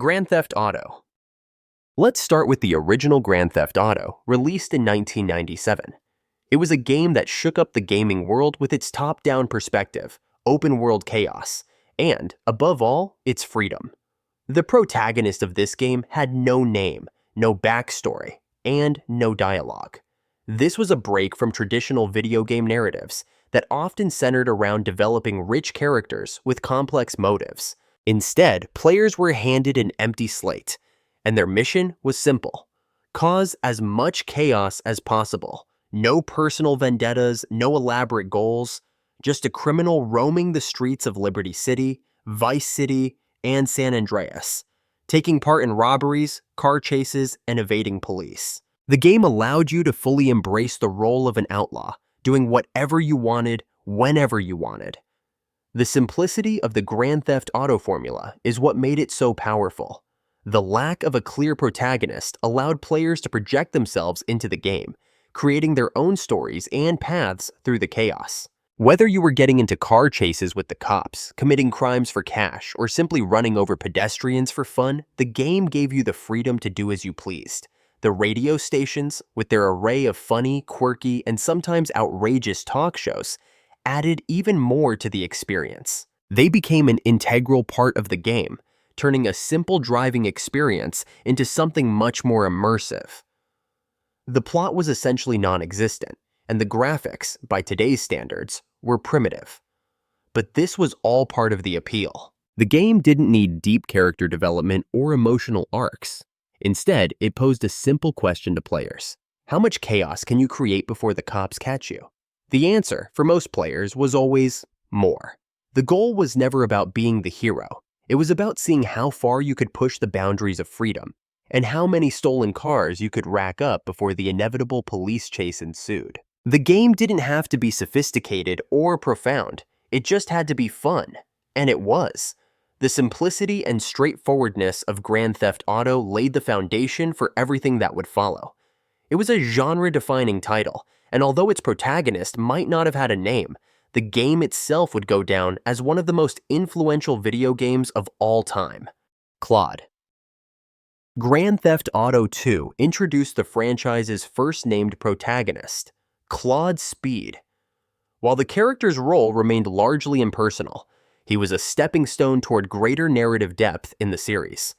Grand Theft Auto. Let's start with the original Grand Theft Auto, released in 1997. It was a game that shook up the gaming world with its top-down perspective, open-world chaos, and, above all, its freedom. The protagonist of this game had no name, no backstory, and no dialogue. This was a break from traditional video game narratives that often centered around developing rich characters with complex motives. Instead, players were handed an empty slate, and their mission was simple: cause as much chaos as possible. No personal vendettas, no elaborate goals, just a criminal roaming the streets of Liberty City, Vice City, and San Andreas, taking part in robberies, car chases, and evading police. The game allowed you to fully embrace the role of an outlaw, doing whatever you wanted, whenever you wanted. The simplicity of the Grand Theft Auto formula is what made it so powerful. The lack of a clear protagonist allowed players to project themselves into the game, creating their own stories and paths through the chaos. Whether you were getting into car chases with the cops, committing crimes for cash, or simply running over pedestrians for fun, the game gave you the freedom to do as you pleased. The radio stations, with their array of funny, quirky, and sometimes outrageous talk shows, added even more to the experience. They became an integral part of the game, turning a simple driving experience into something much more immersive. The plot was essentially non-existent, and the graphics, by today's standards, were primitive. But this was all part of the appeal. The game didn't need deep character development or emotional arcs. Instead, it posed a simple question to players: how much chaos can you create before the cops catch you? The answer, for most players, was always more. The goal was never about being the hero. It was about seeing how far you could push the boundaries of freedom, and how many stolen cars you could rack up before the inevitable police chase ensued. The game didn't have to be sophisticated or profound. It just had to be fun. And it was. The simplicity and straightforwardness of Grand Theft Auto laid the foundation for everything that would follow. It was a genre-defining title, and although its protagonist might not have had a name, the game itself would go down as one of the most influential video games of all time. Claude. Grand Theft Auto 2 introduced the franchise's first named protagonist, Claude Speed. While the character's role remained largely impersonal, he was a stepping stone toward greater narrative depth in the series.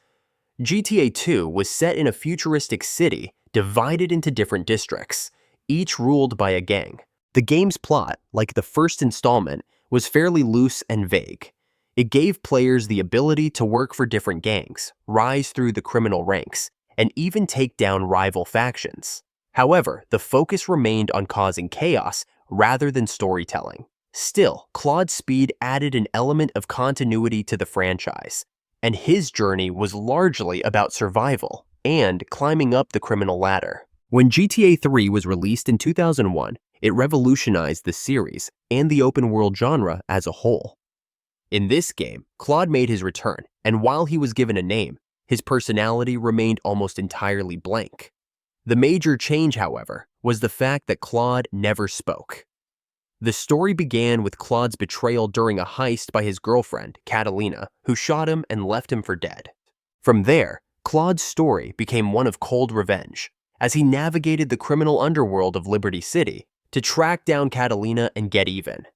GTA 2 was set in a futuristic city divided into different districts, each ruled by a gang. The game's plot, like the first installment, was fairly loose and vague. It gave players the ability to work for different gangs, rise through the criminal ranks, and even take down rival factions. However, the focus remained on causing chaos rather than storytelling. Still, Claude Speed added an element of continuity to the franchise, and his journey was largely about survival and climbing up the criminal ladder. When GTA 3 was released in 2001, it revolutionized the series and the open-world genre as a whole. In this game, Claude made his return, and while he was given a name, his personality remained almost entirely blank. The major change, however, was the fact that Claude never spoke. The story began with Claude's betrayal during a heist by his girlfriend, Catalina, who shot him and left him for dead. From there, Claude's story became one of cold revenge, as he navigated the criminal underworld of Liberty City to track down Catalina and get even.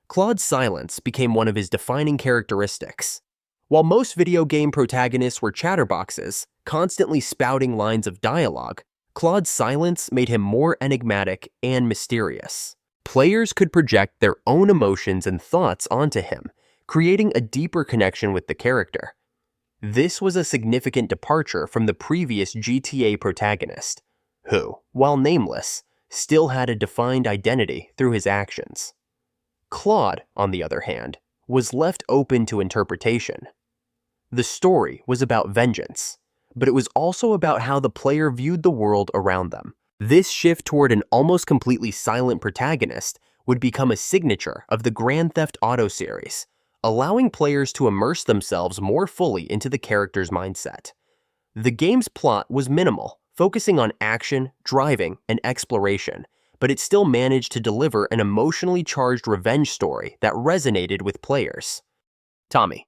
Claude's silence became one of his defining characteristics. While most video game protagonists were chatterboxes, constantly spouting lines of dialogue, Claude's silence made him more enigmatic and mysterious. Players could project their own emotions and thoughts onto him, creating a deeper connection with the character. This was a significant departure from the previous GTA protagonist, who, while nameless, still had a defined identity through his actions. Claude, on the other hand, was left open to interpretation. The story was about vengeance, but it was also about how the player viewed the world around them. This shift toward an almost completely silent protagonist would become a signature of the Grand Theft Auto series, allowing players to immerse themselves more fully into the character's mindset. The game's plot was minimal, focusing on action, driving, and exploration, but it still managed to deliver an emotionally charged revenge story that resonated with players. Tommy.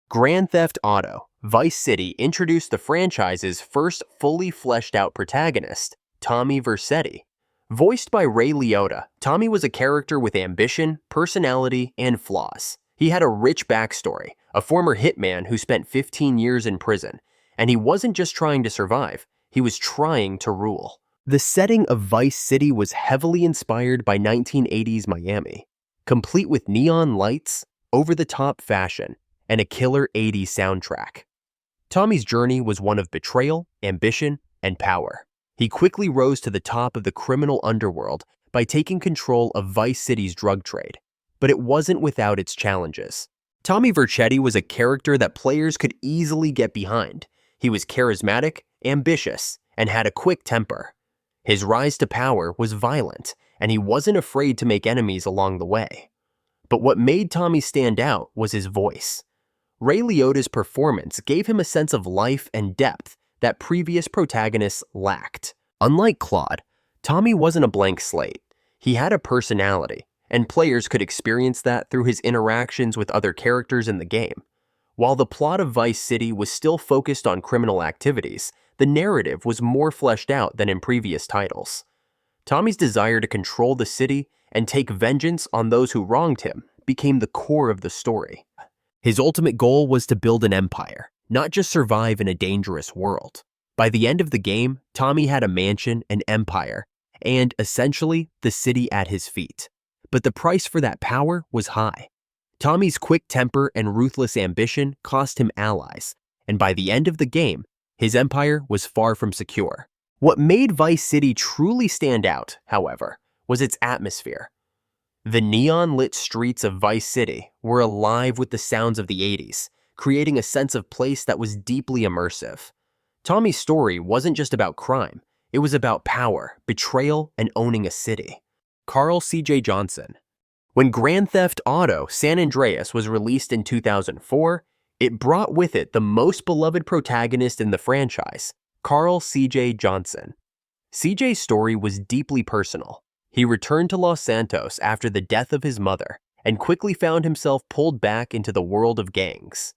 Grand Theft Auto, Vice City introduced the franchise's first fully fleshed out protagonist, Tommy Vercetti. Voiced by Ray Liotta, Tommy was a character with ambition, personality, and flaws. He had a rich backstory, a former hitman who spent 15 years in prison, and he wasn't just trying to survive, he was trying to rule. The setting of Vice City was heavily inspired by 1980s Miami, complete with neon lights, over-the-top fashion, and a killer 80s soundtrack. Tommy's journey was one of betrayal, ambition, and power. He quickly rose to the top of the criminal underworld by taking control of Vice City's drug trade. But it wasn't without its challenges. Tommy Vercetti was a character that players could easily get behind. He was charismatic, ambitious, and had a quick temper. His rise to power was violent, and he wasn't afraid to make enemies along the way. But what made Tommy stand out was his voice. Ray Liotta's performance gave him a sense of life and depth that previous protagonists lacked. Unlike Claude, Tommy wasn't a blank slate. He had a personality, and players could experience that through his interactions with other characters in the game. While the plot of Vice City was still focused on criminal activities, the narrative was more fleshed out than in previous titles. Tommy's desire to control the city and take vengeance on those who wronged him became the core of the story. His ultimate goal was to build an empire, not just survive in a dangerous world. By the end of the game, Tommy had a mansion, an empire, and essentially the city at his feet. But the price for that power was high. Tommy's quick temper and ruthless ambition cost him allies, and by the end of the game, his empire was far from secure. What made Vice City truly stand out, however, was its atmosphere. The neon-lit streets of Vice City were alive with the sounds of the 80s, creating a sense of place that was deeply immersive. Tommy's story wasn't just about crime, it was about power, betrayal, and owning a city. Carl C.J. Johnson. When Grand Theft Auto San Andreas was released in 2004, it brought with it the most beloved protagonist in the franchise, Carl C.J. Johnson. CJ's story was deeply personal. He returned to Los Santos after the death of his mother and quickly found himself pulled back into the world of gangs.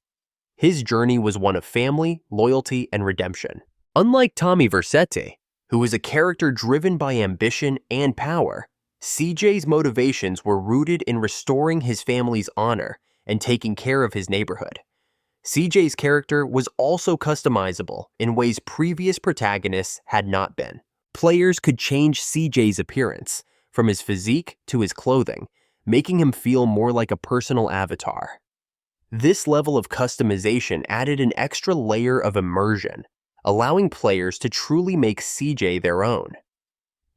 His journey was one of family, loyalty, and redemption. Unlike Tommy Vercetti, who was a character driven by ambition and power, CJ's motivations were rooted in restoring his family's honor and taking care of his neighborhood. CJ's character was also customizable in ways previous protagonists had not been. Players could change CJ's appearance, from his physique to his clothing, making him feel more like a personal avatar. This level of customization added an extra layer of immersion, allowing players to truly make CJ their own.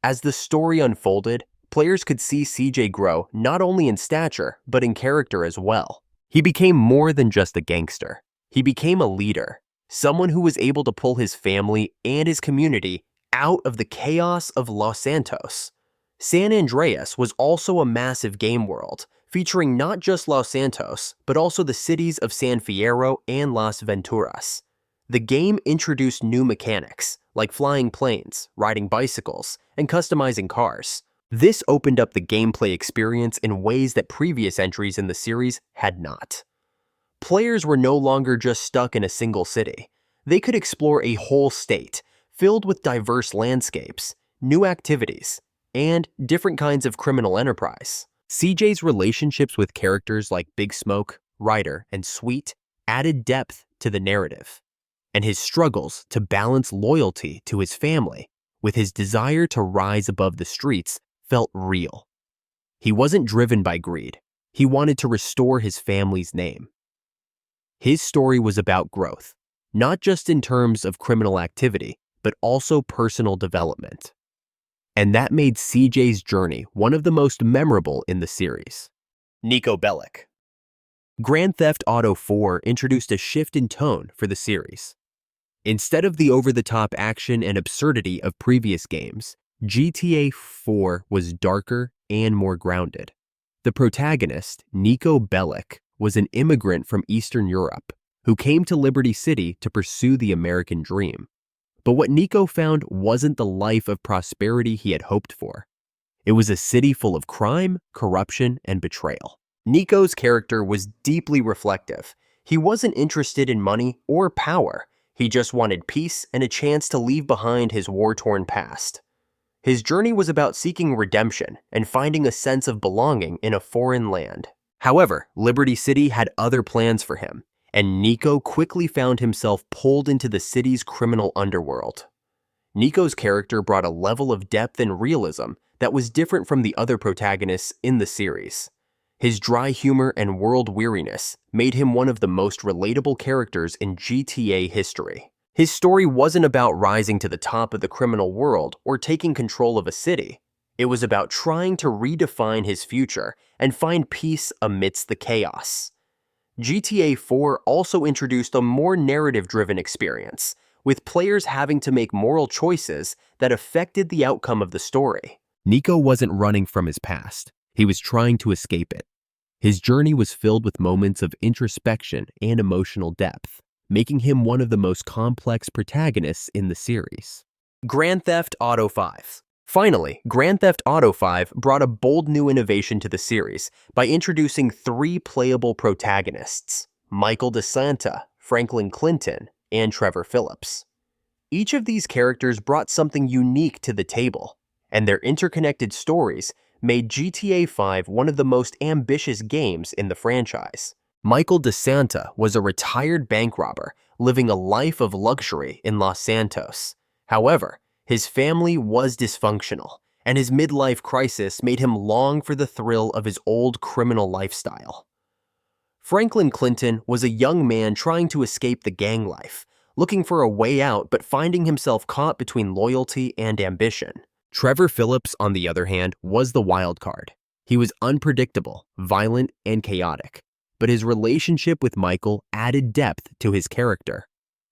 As the story unfolded, players could see CJ grow not only in stature, but in character as well. He became more than just a gangster. He became a leader, someone who was able to pull his family and his community out of the chaos of Los Santos. San Andreas was also a massive game world, featuring not just Los Santos, but also the cities of San Fierro and Las Venturas. The game introduced new mechanics, like flying planes, riding bicycles, and customizing cars. This opened up the gameplay experience in ways that previous entries in the series had not. Players were no longer just stuck in a single city. They could explore a whole state, filled with diverse landscapes, new activities, and different kinds of criminal enterprise. CJ's relationships with characters like Big Smoke, Ryder, and Sweet added depth to the narrative, and his struggles to balance loyalty to his family with his desire to rise above the streets felt real. He wasn't driven by greed. He wanted to restore his family's name. His story was about growth, not just in terms of criminal activity, but also personal development. And that made CJ's journey one of the most memorable in the series. Niko Bellic. Grand Theft Auto 4 introduced a shift in tone for the series. Instead of the over-the-top action and absurdity of previous games, GTA 4 was darker and more grounded. The protagonist, Niko Bellic, was an immigrant from Eastern Europe who came to Liberty City to pursue the American dream. But what Niko found wasn't the life of prosperity he had hoped for. It was a city full of crime, corruption, and betrayal. Niko's character was deeply reflective. He wasn't interested in money or power. He just wanted peace and a chance to leave behind his war-torn past. His journey was about seeking redemption and finding a sense of belonging in a foreign land. However, Liberty City had other plans for him, and Nico quickly found himself pulled into the city's criminal underworld. Nico's character brought a level of depth and realism that was different from the other protagonists in the series. His dry humor and world weariness made him one of the most relatable characters in GTA history. His story wasn't about rising to the top of the criminal world or taking control of a city. It was about trying to redefine his future and find peace amidst the chaos. GTA 4 also introduced a more narrative-driven experience, with players having to make moral choices that affected the outcome of the story. Nico wasn't running from his past. He was trying to escape it. His journey was filled with moments of introspection and emotional depth, making him one of the most complex protagonists in the series. Grand Theft Auto 5. Finally, Grand Theft Auto 5 brought a bold new innovation to the series by introducing 3 playable protagonists: Michael DeSanta, Franklin Clinton, and Trevor Phillips. Each of these characters brought something unique to the table, and their interconnected stories made GTA 5 one of the most ambitious games in the franchise. Michael DeSanta was a retired bank robber living a life of luxury in Los Santos. However, his family was dysfunctional, and his midlife crisis made him long for the thrill of his old criminal lifestyle. Franklin Clinton was a young man trying to escape the gang life, looking for a way out but finding himself caught between loyalty and ambition. Trevor Phillips, on the other hand, was the wild card. He was unpredictable, violent, and chaotic, but his relationship with Michael added depth to his character.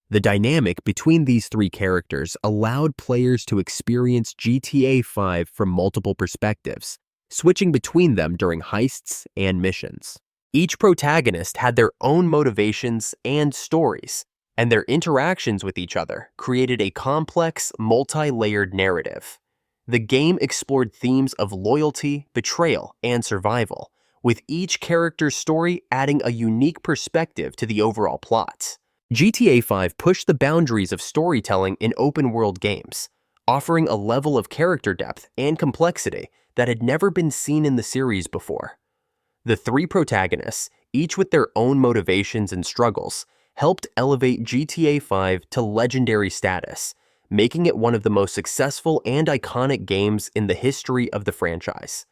The dynamic between these 3 characters allowed players to experience GTA 5 from multiple perspectives, switching between them during heists and missions. Each protagonist had their own motivations and stories, and their interactions with each other created a complex, multi-layered narrative. The game explored themes of loyalty, betrayal, and survival, with each character's story adding a unique perspective to the overall plot. GTA 5 pushed the boundaries of storytelling in open-world games, offering a level of character depth and complexity that had never been seen in the series before. The 3 protagonists, each with their own motivations and struggles, helped elevate GTA 5 to legendary status, making it one of the most successful and iconic games in the history of the franchise.